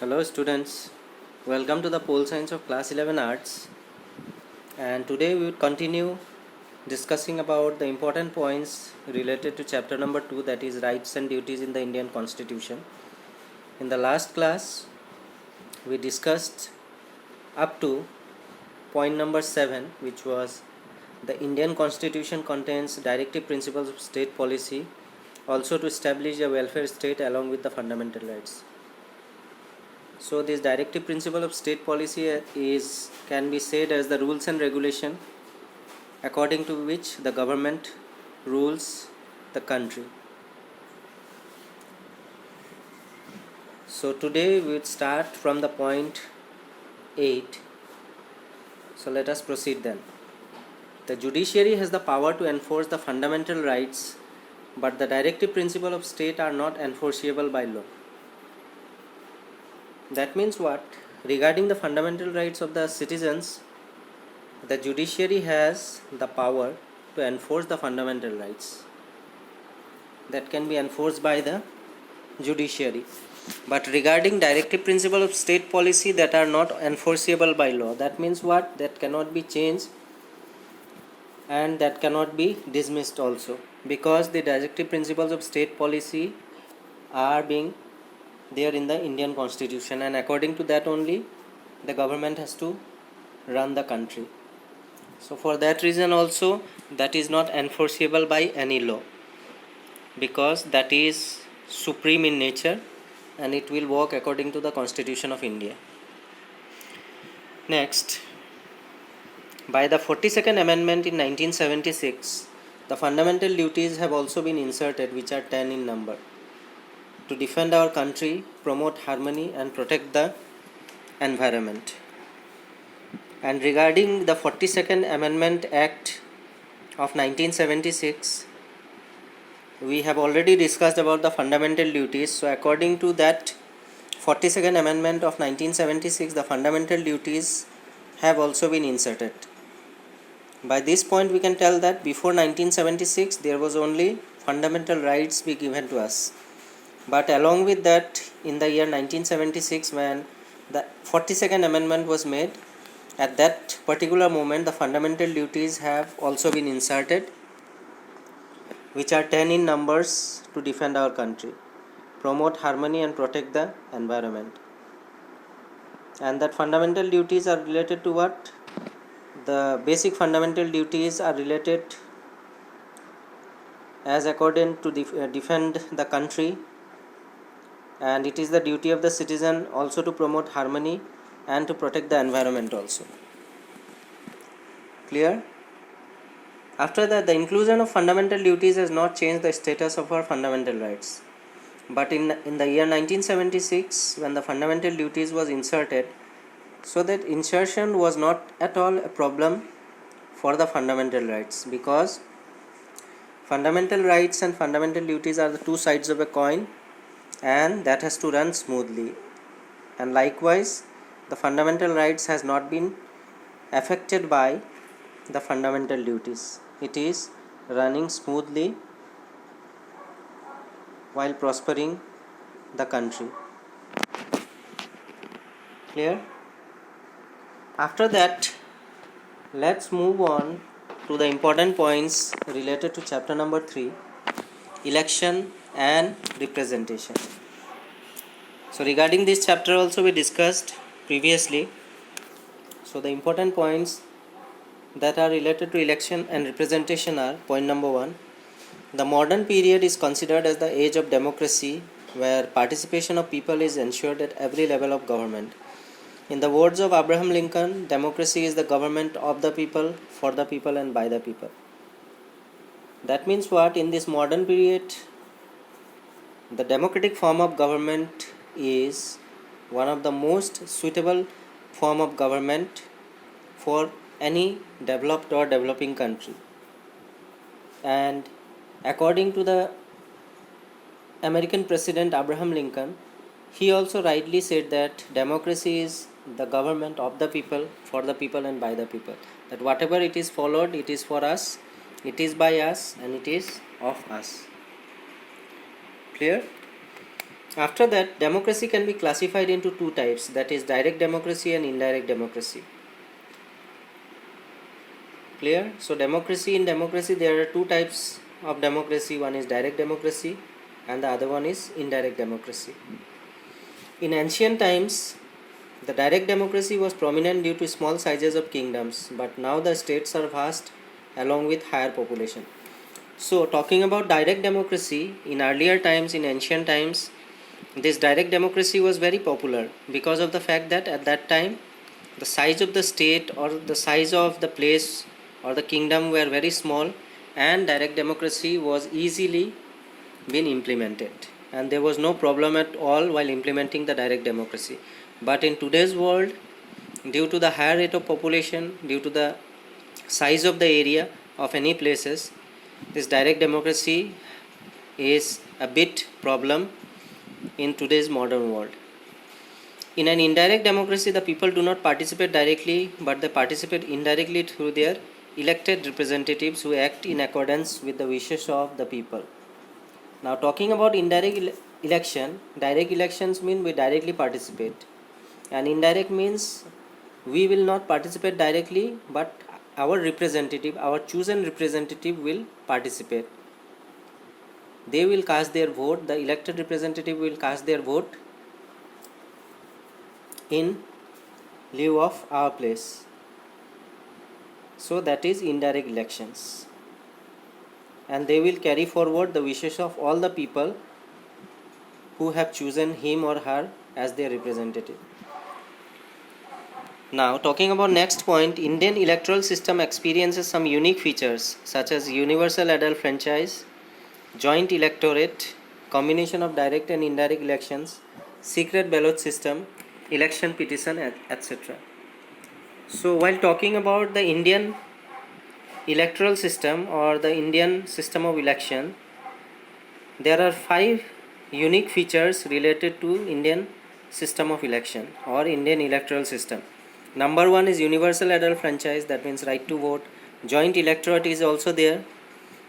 Hello students, welcome to the Pole Science of Class 11 Arts, and today we will continue discussing about the important points related to chapter number 2, that is rights and duties in the Indian Constitution. In the last class we discussed up to point number 7, which was the Indian Constitution contains directive principles of state policy also to establish a welfare state along with the fundamental rights. So this directive principle of state policy can be said as the rules and regulation according to which the government rules the country. So today we will start from the point 8. So let us proceed then. The judiciary has the power to enforce the fundamental rights, but the directive principles of state are not enforceable by law. That means what? Regarding the fundamental rights of the citizens, the judiciary has the power to enforce the fundamental rights that can be enforced by the judiciary. But regarding directive principles of state policy that are not enforceable by law, that means what? That cannot be changed and that cannot be dismissed also, because the directive principles of state policy are being there in the Indian Constitution, and according to that only the government has to run the country. So for that reason also that is not enforceable by any law, because that is supreme in nature and it will work according to the Constitution of India. Next, by the 42nd Amendment in 1976, the fundamental duties have also been inserted, which are 10 in number, to defend our country, promote harmony and protect the environment. And regarding the 42nd Amendment Act of 1976, we have already discussed about the fundamental duties. So according to that 42nd Amendment of 1976, the fundamental duties have also been inserted. By this point we can tell that before 1976 there was only fundamental rights be given to us. But along with that, in the year 1976, when the 42nd Amendment was made, at that particular moment the fundamental duties have also been inserted, which are 10 in numbers, to defend our country, promote harmony and protect the environment. And that fundamental duties are related to what? The basic fundamental duties are related as according to defend the country, and it is the duty of the citizen also to promote harmony and to protect the environment also. Clear? After that, the inclusion of fundamental duties has not changed the status of our fundamental rights. But in the year 1976, when the fundamental duties was inserted, so that insertion was not at all a problem for the fundamental rights, because fundamental rights and fundamental duties are the two sides of a coin, and that has to run smoothly. And likewise, the fundamental rights has not been affected by the fundamental duties. It is running smoothly while prospering the country. Clear? After that, let's move on to the important points related to chapter number 3, election and representation. So regarding this chapter also we discussed previously. So the important points that are related to election and representation are: point number 1, the modern period is considered as the age of democracy, where participation of people is ensured at every level of government. In the words of Abraham Lincoln, democracy is the government of the people, for the people and by the people. That means what? In this modern period, the democratic form of government is one of the most suitable form of government for any developed or developing country. And according to the American President Abraham Lincoln, he also rightly said that democracy is the government of the people, for the people and by the people. That whatever it is followed, it is for us, it is by us, and it is of us. Clear? After that, democracy can be classified into two types, that is direct democracy and indirect democracy. Clear? So in democracy there are two types of democracy. One is direct democracy and the other one is indirect democracy. In ancient times, the direct democracy was prominent due to small sizes of kingdoms, but now the states are vast along with higher population. So talking about direct democracy, in earlier times, in ancient times, this direct democracy was very popular because of the fact that at that time the size of the state or the size of the place or the kingdom were very small, and direct democracy was easily been implemented, and there was no problem at all while implementing the direct democracy. But in today's world, due to the higher rate of population, due to the size of the area of any places, this direct democracy is a bit problem in today's modern world. In an indirect democracy, the people do not participate directly, but they participate indirectly through their elected representatives who act in accordance with the wishes of the people. Now talking about indirect election, direct elections mean we directly participate, and indirect means we will not participate directly, but our representative, our chosen representative will participate. They will cast their vote, the elected representative will cast their vote in lieu of our place. So that is indirect elections, and they will carry forward the wishes of all the people who have chosen him or her as their representative. Now talking about next point, Indian electoral system experiences some unique features such as universal adult franchise, joint electorate, combination of direct and indirect elections, secret ballot system, election petition, etc. So while talking about the Indian electoral system or the Indian system of election, there are 5 unique features related to Indian system of election or Indian electoral system. Number 1 is universal adult franchise, that means right to vote. Joint electorate is also there.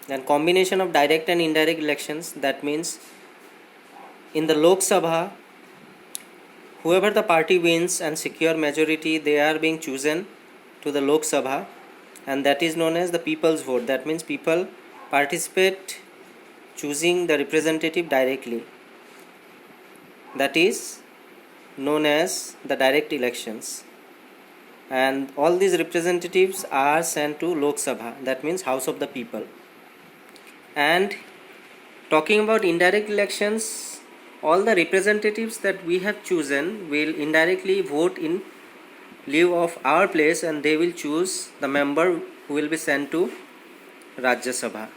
Then combination of direct and indirect elections, that means in the Lok Sabha, whoever the party wins and secure majority, they are being chosen to the Lok Sabha, and that is known as the people's vote. That means people participate choosing the representative directly. That is known as the direct elections, and all these representatives are sent to Lok Sabha, that means House of the People. And talking about indirect elections, all the representatives that we have chosen will indirectly vote in lieu of our place, and they will choose the member who will be sent to Rajya Sabha,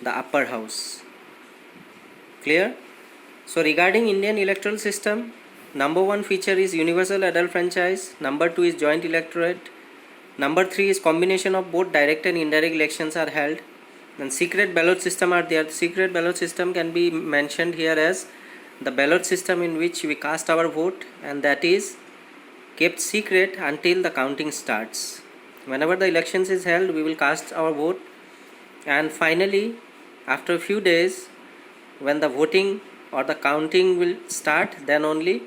the upper house. Clear? So regarding Indian electoral system, number 1 feature is universal adult franchise, number 2 is joint electorate, number 3 is combination of both direct and indirect elections are held, and secret ballot system are there. The secret ballot system can be mentioned here as the ballot system in which we cast our vote, and that is kept secret until the counting starts. Whenever the elections is held, we will cast our vote, and finally after a few days, when the voting or the counting will start, then only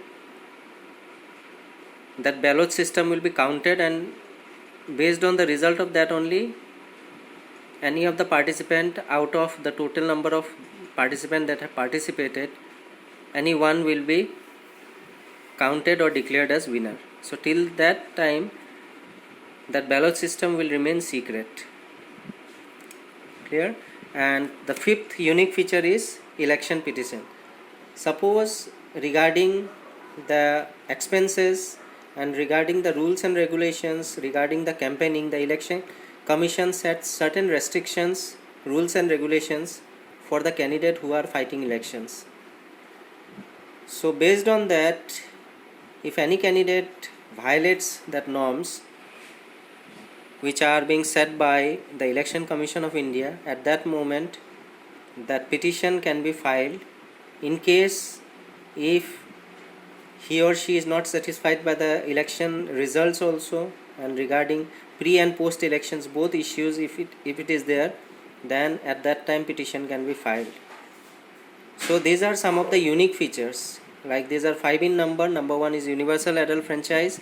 that ballot system will be counted, and based on the result of that only any of the participant out of the total number of participants that have participated, any one will be counted or declared as winner. So till that time, that ballot system will remain secret. Clear? And the 5th unique feature is election petition. Suppose regarding the expenses and regarding the rules and regulations regarding the campaigning, the election commission sets certain restrictions, rules and regulations for the candidate who are fighting elections. So based on that, if any candidate violates that norms which are being set by the Election Commission of India, at that moment that petition can be filed. In case if he or she is not satisfied by the election results also, and regarding pre and post elections both issues, if it is there, then at that time petition can be filed. So these are some of the unique features. Like these are 5 in number. Number 1 is universal adult franchise,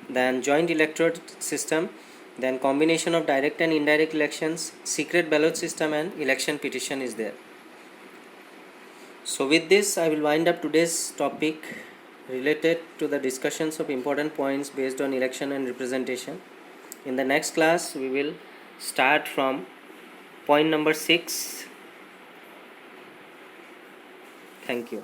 then joint electoral system, then combination of direct and indirect elections, secret ballot system, and election petition is there. So with this I will wind up today's topic related to the discussions of important points based on election and representation. In the next class we will start from point number 6. Thank you.